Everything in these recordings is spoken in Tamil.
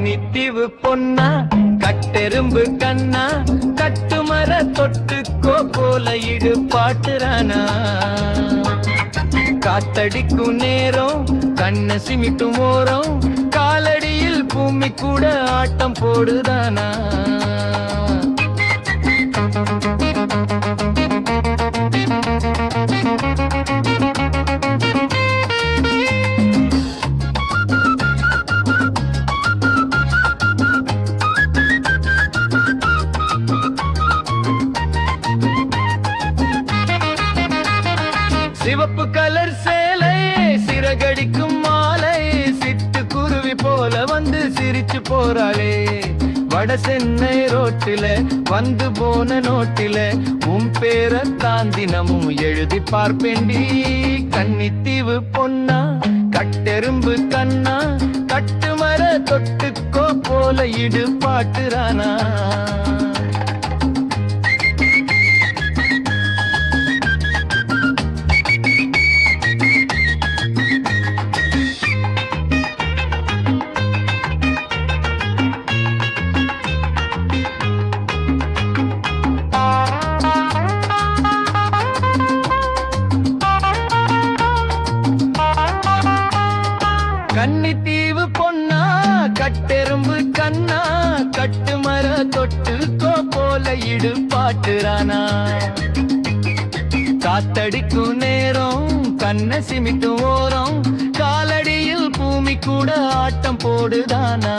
கன்னித்தீவு பொன்னா கட்டெரும்பு கண்ணா கட்டுமர தொட்டுக்கோ போல இடு பாட்டுறானா காத்தடிக்கும் நேரம் கண்ண சிமிட்டும் ஓரம் காலடியில் பூமி கூட ஆட்டம் போடுதானா சிவப்பு கலர் சேலை சிறகடிக்கும் மாலை சிட்டு குருவி போல வந்து சிரிச்சு போறாளே வட சென்னை ரோட்டில வந்து போன நோட்டில உன் பேரை தாந்தினமும் எழுதி பார்ப்பேண்டி கன்னித்தீவு பொன்னா கட்டெரும்பு கண்ணா கட்டுமர தொட்டுக்கோ போல இடு பாட்டுறானா கன்னித்தீவு பொன்னா கட்டெரும்பு கண்ணா கட்டுமர தொட்டுக்கோ போல இடு பாட்டுறானா காத்தடிக்கும் நேரம் கண்ண சிமிட்டும் ஓரம் காலடியில் பூமி கூட ஆட்டம் போடுதானா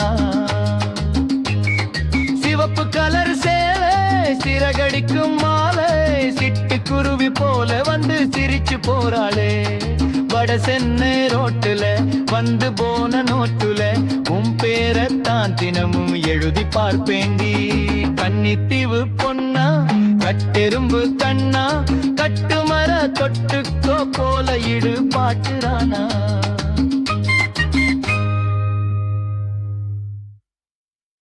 சிவப்பு கலர் சேலை சிறகடிக்கும் மாலை சிட்டு குருவி போல வந்து சிரிச்சு போறாளே வட சென்னை ரோட்டுல வந்து போன நோட்டுல உன் பேரை தான் தினமும் எழுதி பார்ப்பேண்டி கன்னித்தீவு பொன்னா கட்டெரும்பு கண்ணா